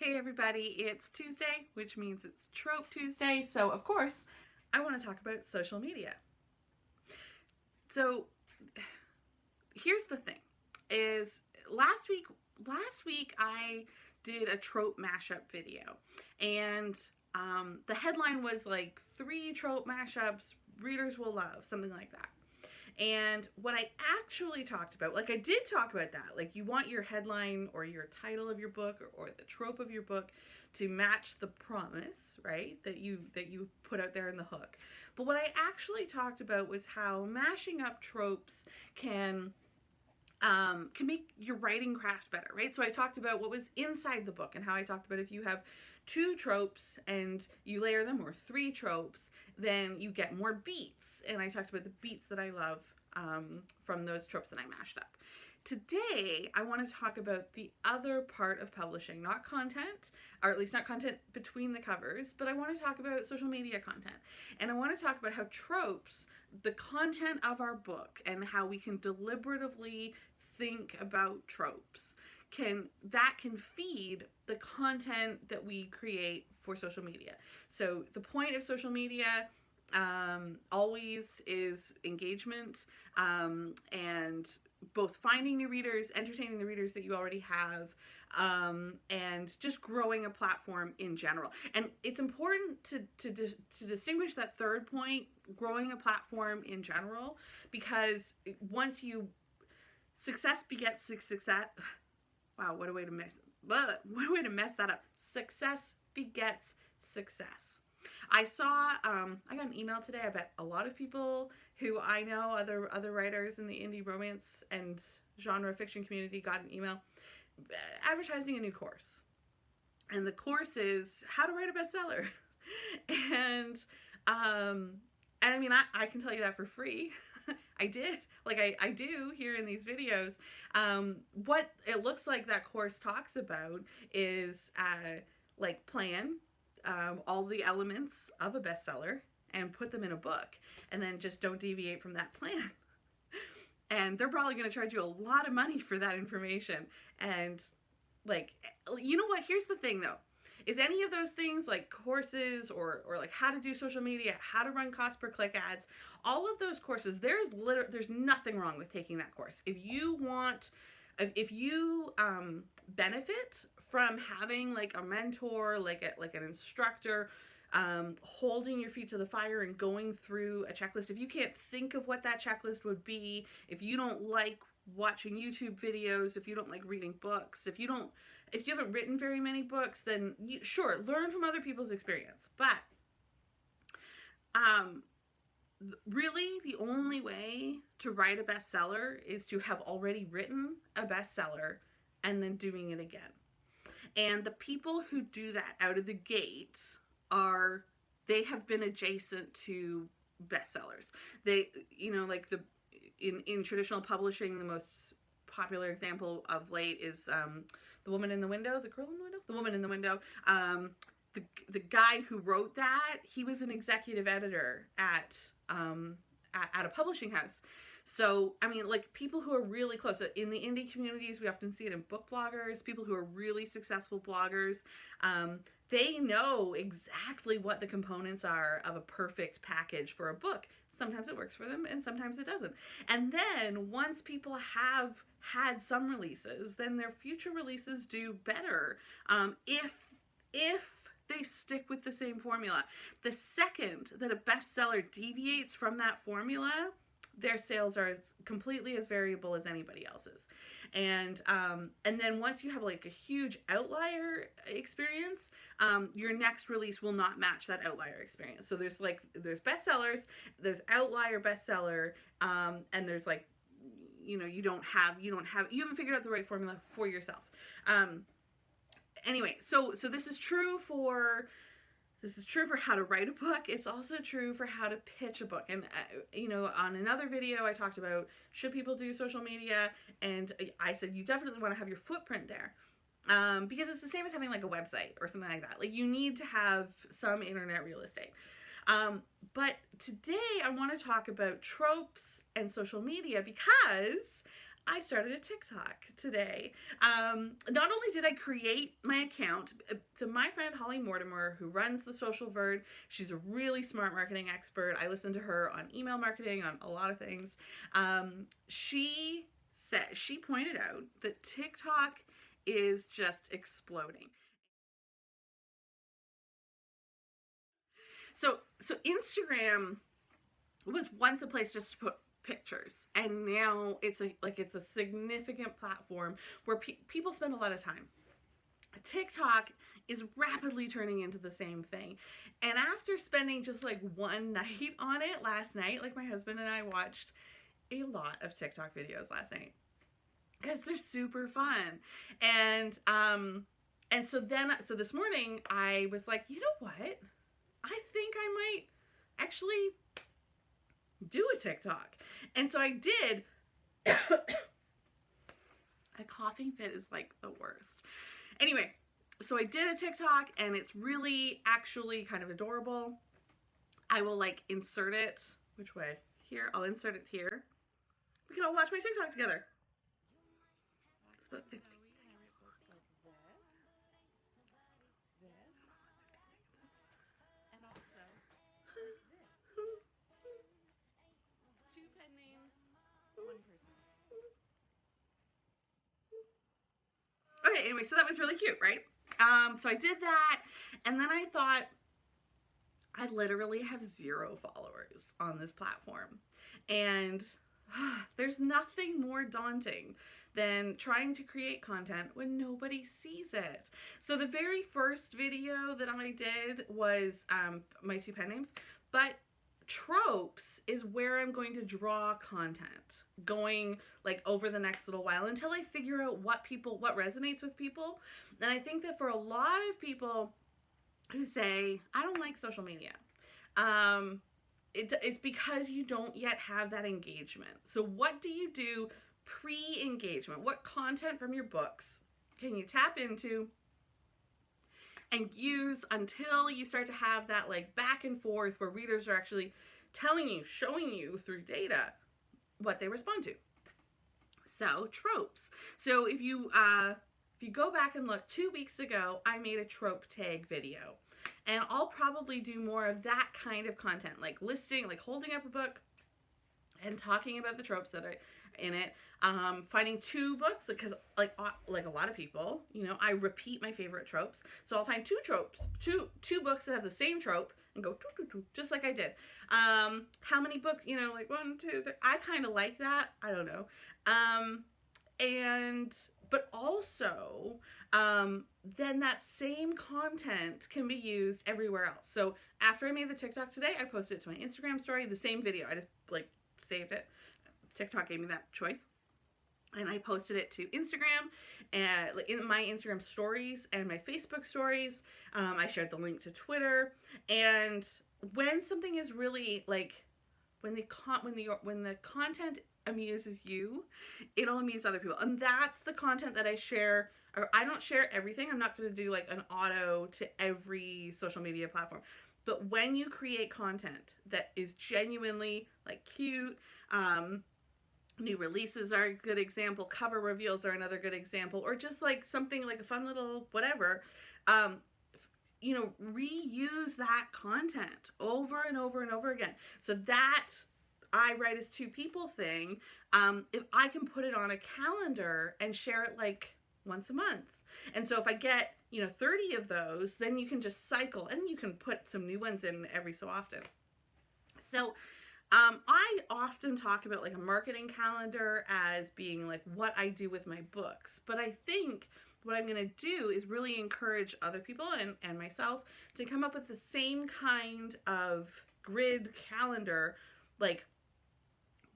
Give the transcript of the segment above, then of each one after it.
Hey everybody, it's Tuesday, which means it's Trope Tuesday. So of course, I want to talk about social media. So here's the thing is last week I did a trope mashup video, and the headline was like 3 trope mashups readers will love, something like that. And what I actually talked about, like I did talk about that, like you want your headline or your title of your book or the trope of your book to match the promise, right? That you put out there in the hook. But what I actually talked about was how mashing up tropes can make your writing craft better, right? So I talked about what was inside the book and how I talked about if you have 2 tropes and you layer them, or 3 tropes, then you get more beats. And I talked about the beats that I love from those tropes that I mashed up. Today, I want to talk about the other part of publishing, not content, or at least not content between the covers, but I want to talk about social media content. And I want to talk about how tropes, the content of our book, and how we can deliberatively think about tropes, can feed the content that we create for social media. So the point of social media always is engagement, and both finding new readers, entertaining the readers that you already have, and just growing a platform in general. And it's important to distinguish that third point, growing a platform in general, because once you success begets success. Wow, what a way to mess that up. Success begets success. I got an email today. I bet a lot of people who I know, other writers in the indie romance and genre fiction community, got an email advertising a new course. And the course is how to write a bestseller. And I mean, I can tell you that for free. I did. Like I do here in these videos. What it looks like that course talks about is like plan all the elements of a bestseller and put them in a book, and then just don't deviate from that plan. And they're probably going to charge you a lot of money for that information. And like, you know what? Here's the thing though. Is any of those things, like courses or like how to do social media, how to run cost per click ads, all of those courses, there's nothing wrong with taking that course. If you benefit from having like a mentor, like an instructor, holding your feet to the fire and going through a checklist, if you can't think of what that checklist would be, if you don't like watching YouTube videos, if you don't like reading books, if you haven't written very many books, then sure, learn from other people's experience. But really the only way to write a bestseller is to have already written a bestseller and then doing it again. And the people who do that out of the gate they have been adjacent to bestsellers. They, like in traditional publishing, the most popular example of late is The Woman in the Window, The Girl in the Window, The Woman in the Window. The guy who wrote that, he was an executive editor at a publishing house. So, I mean, like people who are really close in the indie communities, we often see it in book bloggers, people who are really successful bloggers. They know exactly what the components are of a perfect package for a book. Sometimes it works for them and sometimes it doesn't. And then once people have had some releases, then their future releases do better if they stick with the same formula. The second that a bestseller deviates from that formula, their sales are completely as variable as anybody else's. And then once you have like a huge outlier experience, your next release will not match that outlier experience. So there's bestsellers, there's outlier bestseller, and there's like, you haven't figured out the right formula for yourself. Anyway, so this is true for how to write a book. It's also true for how to pitch a book. And, on another video, I talked about should people do social media? And I said you definitely want to have your footprint there. Because it's the same as having like a website or something like that. Like you need to have some internet real estate. But today I want to talk about tropes and social media because I started a TikTok today. Not only did I create my account, to my friend Holly Mortimer, who runs the Social Verd, she's a really smart marketing expert. I listen to her on email marketing, on a lot of things. She pointed out that TikTok is just exploding. So Instagram was once a place just to put pictures, and now it's a significant platform where people spend a lot of time. TikTok is rapidly turning into the same thing. And after spending just like one night on it last night, like my husband and I watched a lot of TikTok videos last night because they're super fun. And so this morning I was like, you know what? I think I might actually do a TikTok. And so I did. A coughing fit is like the worst. Anyway, so I did a TikTok and it's really actually kind of adorable. I will like insert it. Which way? Here. I'll insert it here. We can all watch my TikTok together. It's about 50. Two pen names, one person. Okay, anyway, so that was really cute, right? So I did that, and then I thought, I literally have 0 followers on this platform. And there's nothing more daunting than trying to create content when nobody sees it. So the very first video that I did was my 2 pen names, but Tropes is where I'm going to draw content going like over the next little while until I figure out what resonates with people. And I think that for a lot of people who say, I don't like social media, it's because you don't yet have that engagement. So what do you do pre-engagement? What content from your books can you tap into and use until you start to have that like back and forth where readers are actually telling you, showing you through data what they respond to? So tropes. So if you go back and look, 2 weeks ago, I made a trope tag video. And I'll probably do more of that kind of content, like listing, like holding up a book and talking about the tropes that are in it. Finding 2 books, because like a lot of people, you know, I repeat my favorite tropes. So I'll find 2 tropes, two books that have the same trope and go just like I did. How many books, you know, like 1, 2, 3. I kind of like that. I don't know. But also, then that same content can be used everywhere else. So after I made the TikTok today, I posted it to my Instagram story, the same video. I just like saved it. TikTok gave me that choice. And I posted it to Instagram and in my Instagram stories and my Facebook stories. I shared the link to Twitter. And when something is really like, when the content amuses you, it'll amuse other people. And that's the content that I share. Or I don't share everything. I'm not going to do like an auto to every social media platform. But when you create content that is genuinely like cute, new releases are a good example, cover reveals are another good example, or just like something like a fun little whatever, you know, reuse that content over and over and over again. So that I write as 2 people thing, if I can put it on a calendar and share it like once a month. And so if I get, you know, 30 of those, then you can just cycle and you can put some new ones in every so often. So I often talk about like a marketing calendar as being like what I do with my books. But I think what I'm going to do is really encourage other people and myself to come up with the same kind of grid calendar, like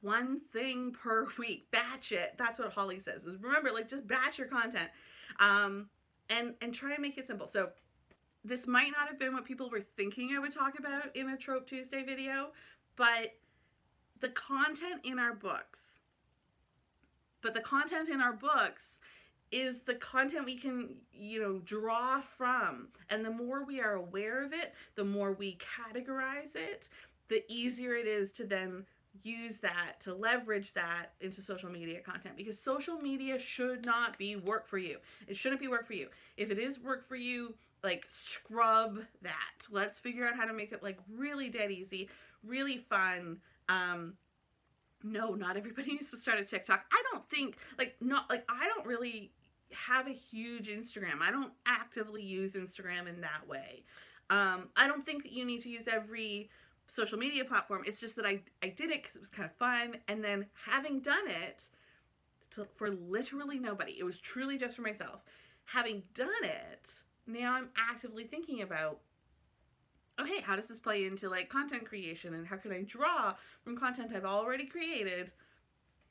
1 thing per week. Batch it. That's what Holly says. Is remember, like, just batch your content, and try and make it simple. So this might not have been what people were thinking I would talk about in a Trope Tuesday video, but the content in our books. But the content in our books is the content we can, you know, draw from. And the more we are aware of it, the more we categorize it, the easier it is to then use that, to leverage that into social media content, because social media should not be work for you. It shouldn't be work for you. If it is work for you, like, scrub that. Let's figure out how to make it like really dead easy, really fun. No, not everybody needs to start a TikTok. I don't think, I don't really have a huge Instagram. I don't actively use Instagram in that way. I don't think that you need to use every social media platform. It's just that I did it because it was kind of fun. And then having done it for literally nobody, it was truly just for myself. Having done it, now I'm actively thinking about, oh, hey, how does this play into like content creation, and how can I draw from content I've already created?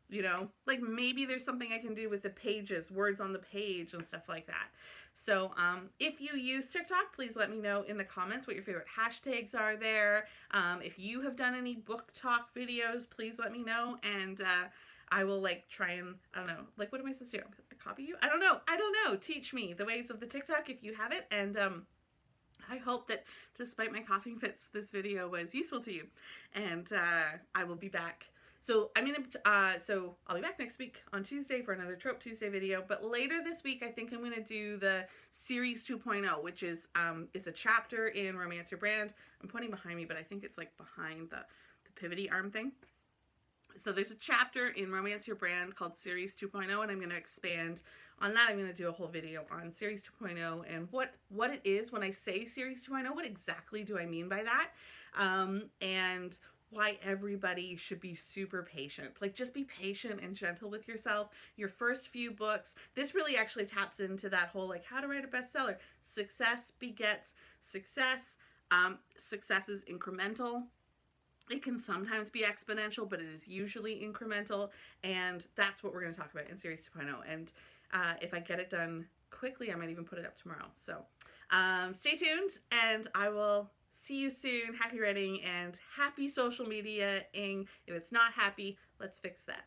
You know, like maybe there's something I can do with the pages, words on the page and stuff like that. So if you use TikTok, please let me know in the comments what your favorite hashtags are there. If you have done any book talk videos, please let me know, and I will like try and, I don't know, like, what am I supposed to do? Copy you? I don't know. Teach me the ways of the TikTok if you have it, and I hope that despite my coughing fits, this video was useful to you, and I will be back. So I'll be back next week on Tuesday for another Trope Tuesday video, but later this week I think I'm going to do the Series 2.0, which is, it's a chapter in Romance Your Brand. I'm pointing behind me, but I think it's like behind the pivoty arm thing. So there's a chapter in Romance Your Brand called Series 2.0, and I'm going to expand on that. I'm going to do a whole video on Series 2.0 and what it is when I say Series 2.0, what exactly do I mean by that, and why everybody should be super patient. Like, just be patient and gentle with yourself. Your first few books, this really actually taps into that whole, like, how to write a bestseller. Success begets success. Success is incremental. It can sometimes be exponential, but it is usually incremental, and that's what we're going to talk about in Series 2.0. And if I get it done quickly, I might even put it up tomorrow. So stay tuned, and I will see you soon. Happy writing and happy social media-ing. If it's not happy, let's fix that.